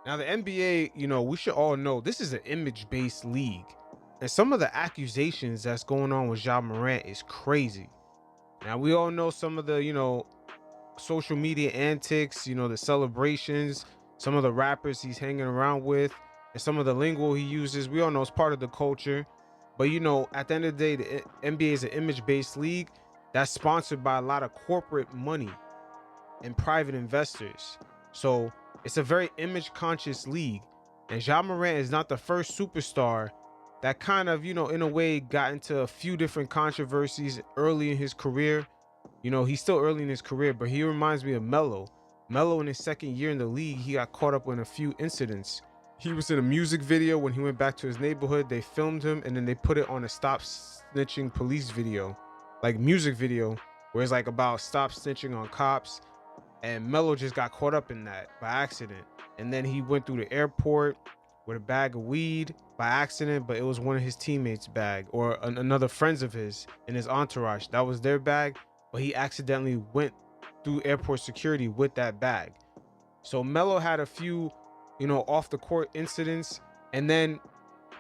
Now, the NBA, we should all know this is an image-based league. And some of the accusations that's going on with Ja Morant is crazy. Now, we all know some of the, social media antics, the celebrations, some of the rappers he's hanging around with, and some of the lingo he uses. We all know it's part of the culture. But, at the end of the day, the NBA is an image-based league that's sponsored by a lot of corporate money and private investors. So it's a very image conscious league. And Ja Morant is not the first superstar that kind of, in a way got into a few different controversies early in his career. He's still early in his career, but he reminds me of Melo. Melo in his second year in the league, he got caught up in a few incidents. He was in a music video when he went back to his neighborhood. They filmed him and then they put it on a stop snitching police video, like music video, where it's like about stop snitching on cops. And Melo just got caught up in that by accident. And then he went through the airport with a bag of weed by accident, but it was one of his teammates' bag or another friends of his in his entourage. That was their bag, but he accidentally went through airport security with that bag. So Melo had a few, off the court incidents. And then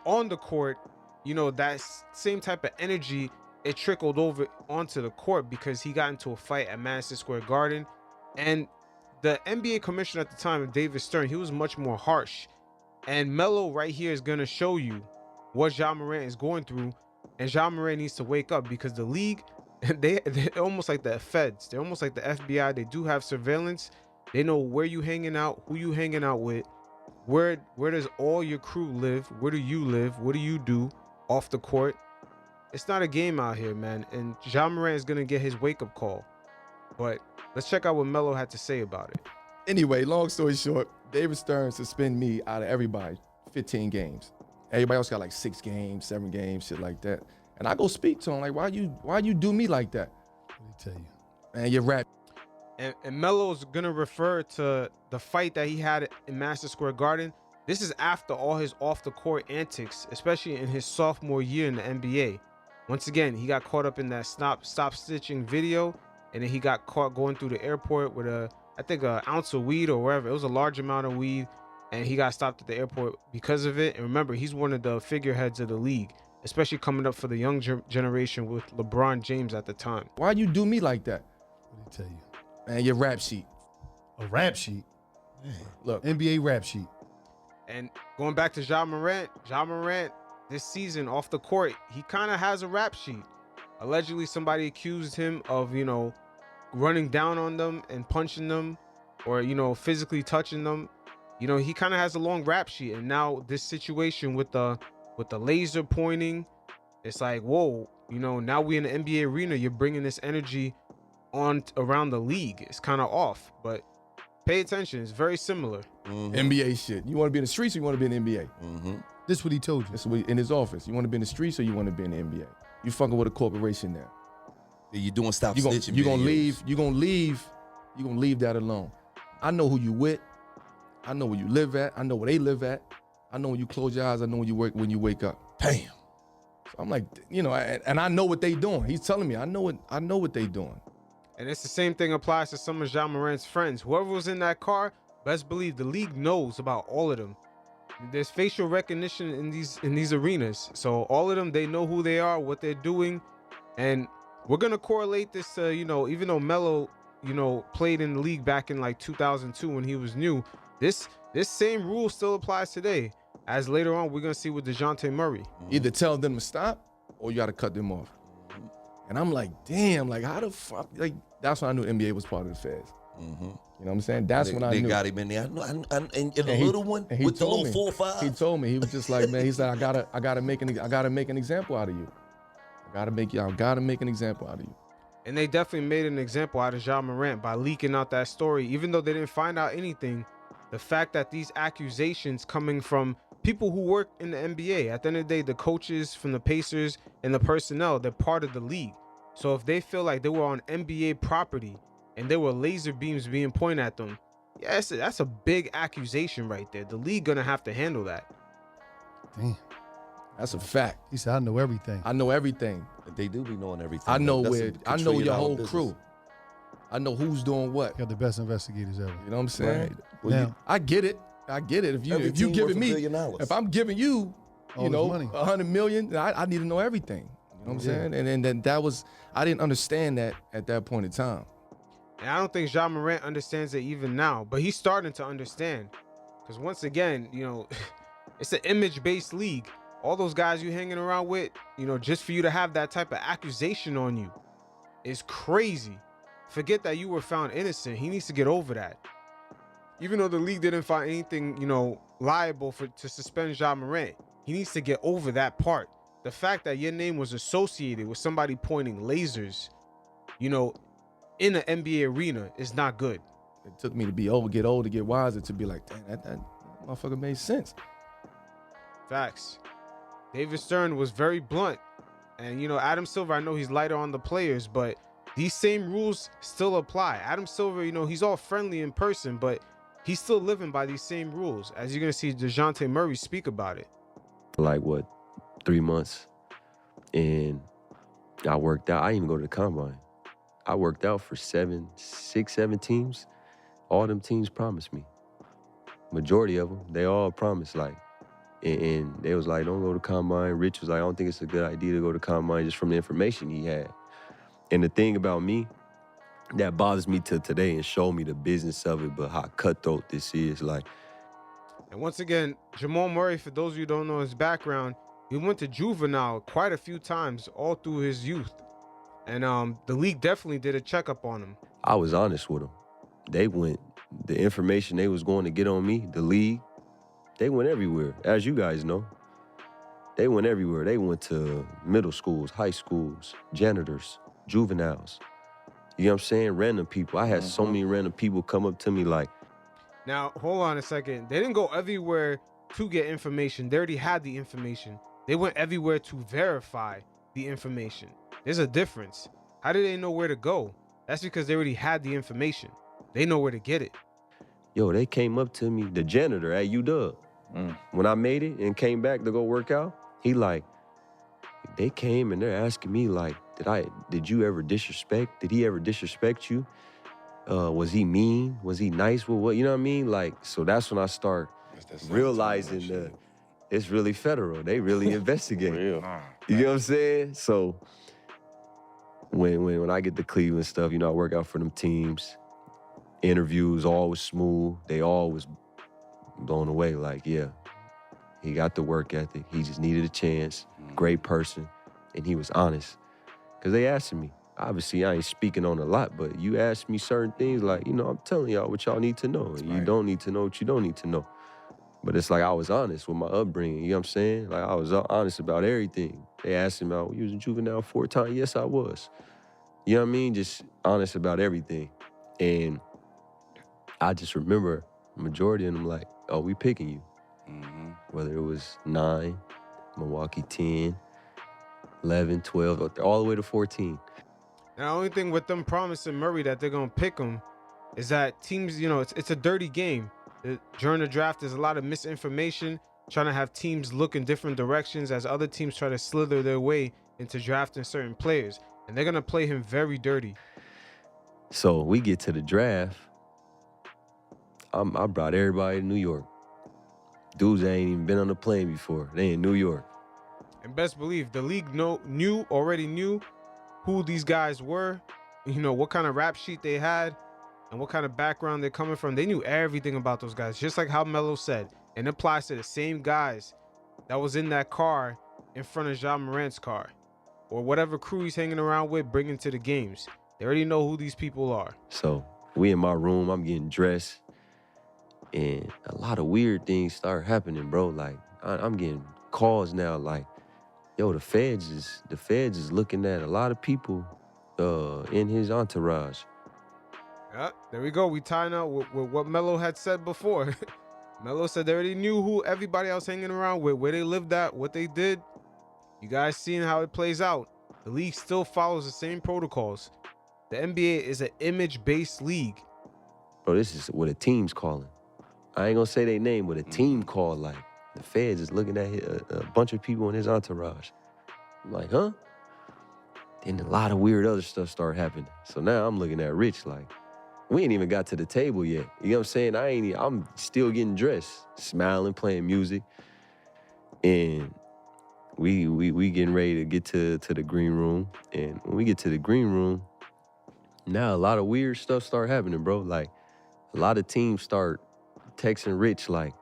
on the court, that same type of energy, it trickled over onto the court because he got into a fight at Madison Square Garden. And the NBA commissioner at the time, David Stern, he was much more harsh. And Melo right here is going to show you what Ja Morant is going through. And Ja Morant needs to wake up because the league, they're almost like the feds. They're almost like the FBI. They do have surveillance. They know where you hanging out, who you hanging out with, where does all your crew live, where do you live, what do you do off the court. It's not a game out here, man. And Ja Morant is going to get his wake-up call. But let's check out what Melo had to say about it. Anyway, long story short, David Stern suspended me out of everybody 15 games. Everybody else got like 6 games, 7 games, shit like that. And I go speak to him like, why you do me like that? What did he tell you? Man, you rap. And Melo's gonna refer to the fight that he had in Madison Square Garden. This is after all his off the court antics, especially in his sophomore year in the NBA. Once again, he got caught up in that stop stitching video. And then he got caught going through the airport with I think an ounce of weed or wherever. It was a large amount of weed. And he got stopped at the airport because of it. And remember, he's one of the figureheads of the league, especially coming up for the young generation with LeBron James at the time. Why you do me like that? What did he tell you? Man, your rap sheet. A rap sheet? Man. Look. NBA rap sheet. And going back to Ja Morant this season off the court, he kind of has a rap sheet. Allegedly, somebody accused him of, running down on them and punching them or, physically touching them. He kind of has a long rap sheet. And now this situation with the laser pointing, it's like, whoa, now we in the NBA arena, you're bringing this energy on around the league. It's kind of off, but pay attention. It's very similar. Mm-hmm. NBA shit. You want to be in the streets or you want to be in the NBA? Mm-hmm. This is what he told you. This is what in his office. You want to be in the streets or you want to be in the NBA? You fucking with a corporation now. You doing stop snitching. You gonna leave that alone. I know who you with. I know where you live at. I know where they live at. I know when you close your eyes. I know when you wake up. Damn. So I'm like, and I know what they doing. He's telling me I know what they doing. And it's the same thing applies to some of Ja Morant's friends. Whoever was in that car, best believe the league knows about all of them. There's facial recognition in these arenas. So all of them, they know who they are, what they're doing. And we're going to correlate this to, even though Melo, played in the league back in like 2002 when he was new, this same rule still applies today. As later on, we're going to see with Dejounte Murray. Either tell them to stop or you got to cut them off. And I'm like, damn, like how the fuck? Like that's when I knew NBA was part of the feds. Mm-hmm. You know what I'm saying? That's when I knew. They got him in there. And the little one with the little 4-5. He told me, he was just like, man, he said, I gotta make an example out of you. I gotta make an example out of you. And they definitely made an example out of Ja Morant by leaking out that story. Even though they didn't find out anything, the fact that these accusations coming from people who work in the NBA, at the end of the day, the coaches from the Pacers and the personnel, they're part of the league. So if they feel like they were on NBA property and there were laser beams being pointed at them, yeah, that's a big accusation right there. The league gonna have to handle that. Damn. That's a fact. He said, I know everything. I know everything. They do be knowing everything. I know your whole business. crew. I know who's doing what. Got the best investigators ever. You know what I'm saying? Right. Well, Now, I get it. I get it. Every If you team giving worth $1 me, billion. if I'm giving you, All you this know, money. 100 million, I need to know everything. You know what I'm saying? And then that was, I didn't understand that at that point in time. And I don't think Ja Morant understands it even now, but he's starting to understand. Because once again, you know, it's an image-based league. All those guys you hanging around with, you know, just for you to have that type of accusation on you is crazy. Forget that you were found innocent. He needs to get over that. Even though the league didn't find anything, you know, liable to suspend Ja Morant, he needs to get over that part. The fact that your name was associated with somebody pointing lasers, you know, in the NBA arena is not good. It took me to get older, get wiser, to be like, damn, that motherfucker made sense. Facts. David Stern was very blunt. And, you know, Adam Silver, I know he's lighter on the players, but these same rules still apply. Adam Silver, you know, he's all friendly in person, but he's still living by these same rules. As you're going to see Dejounte Murray speak about it. Like, 3 months? And I worked out. I didn't even go to the combine. I worked out for 7 teams. All them teams promised me. Majority of them, they all promised, like, and they was like, don't go to combine. Rich was like, I don't think it's a good idea to go to combine just from the information he had. And the thing about me that bothers me till today and showed me the business of it, but how cutthroat this is, like. And once again, Jamal Murray, for those of you who don't know his background, he went to juvenile quite a few times all through his youth. And the league definitely did a checkup on him. I was honest with them. They went, the information they was going to get on me, the league, they went everywhere, as you guys know. They went everywhere. They went to middle schools, high schools, janitors, juveniles. You know what I'm saying? Random people. I had so many random people come up to me like. Now, hold on a second. They didn't go everywhere to get information. They already had the information. They went everywhere to verify the information. There's a difference. How did they know where to go? That's because they already had the information. They know where to get it. Yo, they came up to me, the janitor at UW. When I made it and came back to go work out, they came and they're asking me like, did he ever disrespect you? Was he mean? Was he nice? Well, what, you know what I mean? Like, so that's when I start realizing it's really federal. They really investigate. You know what I'm saying? So when I get to Cleveland stuff, you know, I work out for them teams. Interviews always smooth. They always blown away. Like, yeah, he got the work ethic. He just needed a chance. Great person, and he was honest. Cause they asked me. Obviously, I ain't speaking on a lot, but you asked me certain things like, you know, I'm telling y'all what y'all need to know. And you don't need to know what you don't need to know. But it's like I was honest with my upbringing, you know what I'm saying? Like I was honest about everything. They asked him out, you was a juvenile 4 times? Yes, I was. You know what I mean? Just honest about everything. And I just remember the majority of them like, oh, we picking you. Whether it was 9, Milwaukee 10, 11, 12, all the way to 14. And the only thing with them promising Murray that they're going to pick him is that teams, you know, it's a dirty game. During the draft, there's a lot of misinformation, trying to have teams look in different directions as other teams try to slither their way into drafting certain players. And they're going to play him very dirty. So we get to the draft. I brought everybody to New York. Dudes that ain't even been on a plane before. They in New York. And best believe the league already knew who these guys were, you know, what kind of rap sheet they had and what kind of background they're coming from. They knew everything about those guys, just like how Melo said. And it applies to the same guys that was in that car in front of Ja Morant's car or whatever crew he's hanging around with, bringing to the games. They already know who these people are. So we in my room, I'm getting dressed, and a lot of weird things start happening, bro. Like I'm getting calls now like, yo, the feds is looking at a lot of people in his entourage. Yeah, there we go. We tying out with what Melo had said before. Melo said they already knew who everybody else hanging around with, where they lived at, what they did. You guys seeing how it plays out. The league still follows the same protocols. The NBA is an image-based league. Bro, this is what a team's calling. I ain't gonna say their name, but a team called like, the feds is looking at a bunch of people in his entourage. I'm like, huh? Then a lot of weird other stuff started happening. So now I'm looking at Rich like, We ain't even got to the table yet. You know what I'm saying? I'm still getting dressed, smiling, playing music. And we getting ready to get to the green room. And when we get to the green room, now a lot of weird stuff start happening, bro. Like, a lot of teams start texting Rich like,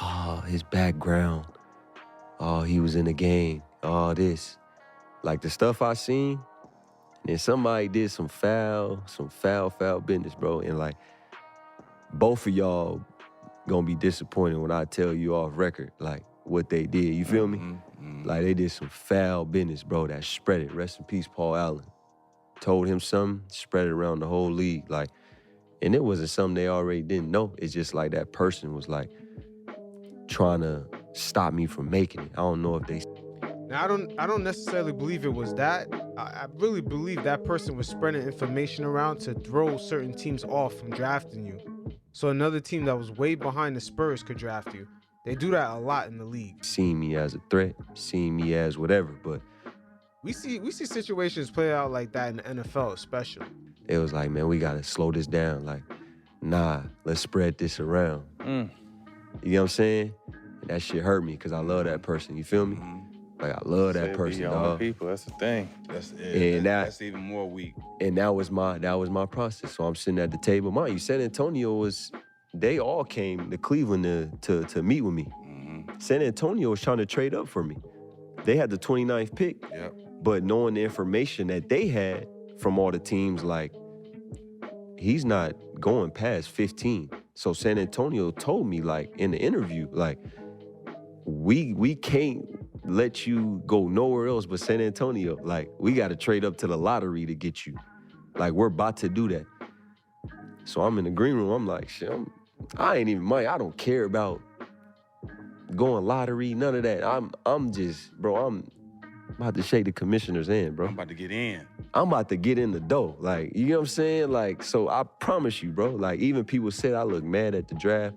oh, his background. Oh, he was in the game. Oh, this. Like, the stuff I seen, and then somebody did some foul business, bro. And, like, both of y'all gonna be disappointed when I tell you off record, like, what they did. You feel me? Like, they did some foul business, bro, that spread it. Rest in peace, Paul Allen. Told him something, spread it around the whole league. Like, and it wasn't something they already didn't know. It's just like that person was, like, trying to stop me from making it. I don't know if they... Now, I don't necessarily believe it was that. I really believe that person was spreading information around to throw certain teams off from drafting you. So another team that was way behind the Spurs could draft you. They do that a lot in the league. Seeing me as a threat, seeing me as whatever, but... We see situations play out like that in the NFL especially. It was like, man, we got to slow this down. Like, nah, let's spread this around. You know what I'm saying? And that shit hurt me because I love that person. You feel me? Like, I love that person, dog. People, that's the thing. That's even more weak. And that was my process. So I'm sitting at the table. Mind you, San Antonio they all came to Cleveland to meet with me. San Antonio was trying to trade up for me. They had the 29th pick. Yep. But knowing the information that they had from all the teams, like, he's not going past 15. So San Antonio told me, like, in the interview, like, we can't let you go nowhere else but San Antonio. Like, we got to trade up to the lottery to get you. Like, we're about to do that. So I'm in the green room. I'm like, shit, I ain't even mind. I don't care about going lottery, none of that. I'm just, bro, I'm about to shake the commissioner's hand, bro. I'm about to get in. I'm about to get in the door. Like, you know what I'm saying? Like, so I promise you, bro, like, even people said I look mad at the draft.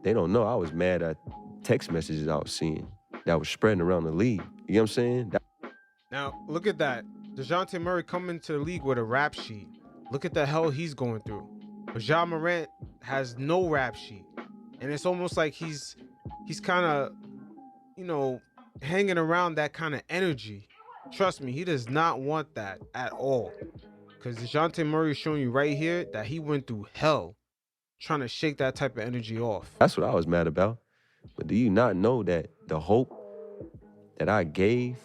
They don't know I was mad at text messages I was seeing that was spreading around the league. You know what I'm saying? Now, look at that. Dejounte Murray coming to the league with a rap sheet. Look at the hell he's going through. But Ja Morant has no rap sheet. And it's almost like he's kind of, you know, hanging around that kind of energy. Trust me, he does not want that at all. Because Dejounte Murray is showing you right here that he went through hell trying to shake that type of energy off. That's what I was mad about. But do you not know that the hope that I gave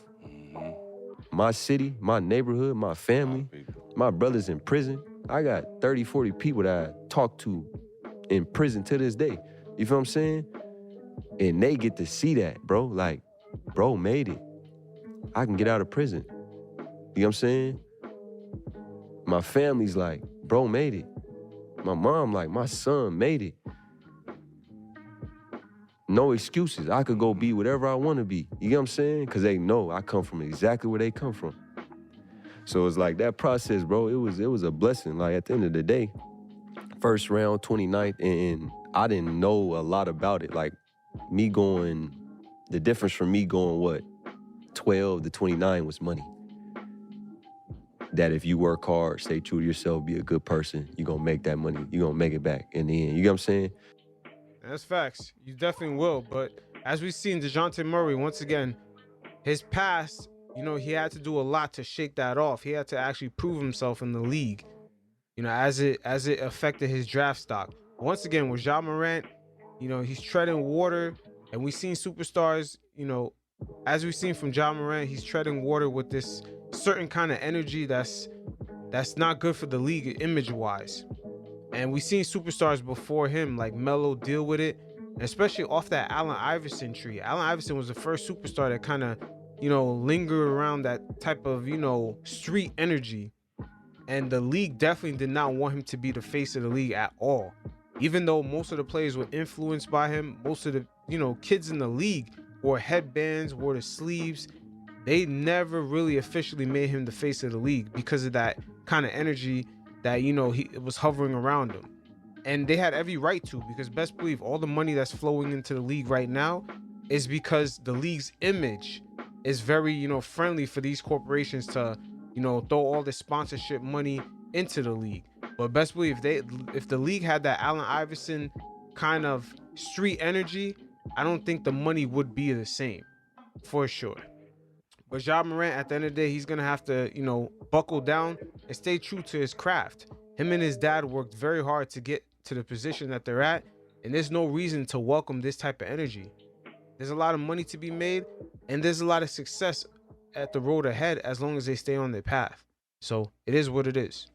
my city, my neighborhood, my family, my brothers in prison, I got 30, 40 people that I talk to in prison to this day. You feel what I'm saying? And they get to see that, bro. Like, bro made it. I can get out of prison. You know what I'm saying? My family's like, bro made it. My mom like, my son made it. No excuses. I could go be whatever I want to be. You know what I'm saying? Because they know I come from exactly where they come from. So it's like that process, bro, it was a blessing. Like, at the end of the day, first round, 29th, and I didn't know a lot about it. Like, the difference from me going, 12 to 29 was money. That if you work hard, stay true to yourself, be a good person, you're going to make that money. You're going to make it back in the end. You know what I'm saying? That's facts. You definitely will. But as we've seen, Dejounte Murray, once again, his past, you know, he had to do a lot to shake that off. He had to actually prove himself in the league, you know, as it affected his draft stock. Once again, with Ja Morant, you know, he's treading water, and we've seen superstars, you know, as we've seen from Ja Morant, he's treading water with this certain kind of energy that's not good for the league image-wise. And we've seen superstars before him, like Melo, deal with it, especially off that Allen Iverson tree. Allen Iverson was the first superstar that kind of, you know, lingered around that type of, you know, street energy. And the league definitely did not want him to be the face of the league at all. Even though most of the players were influenced by him, most of the, you know, kids in the league wore headbands, wore the sleeves. They never really officially made him the face of the league because of that kind of energy that, you know, it was hovering around him. And they had every right to, because best believe all the money that's flowing into the league right now is because the league's image is very, you know, friendly for these corporations to, you know, throw all the sponsorship money into the league. But best believe if the league had that Allen Iverson kind of street energy, I don't think the money would be the same, for sure. But Ja Morant, at the end of the day, he's gonna have to, buckle down and stay true to his craft. Him and his dad worked very hard to get to the position that they're at, and there's no reason to welcome this type of energy. There's a lot of money to be made, and there's a lot of success at the road ahead as long as they stay on their path. So it is what it is.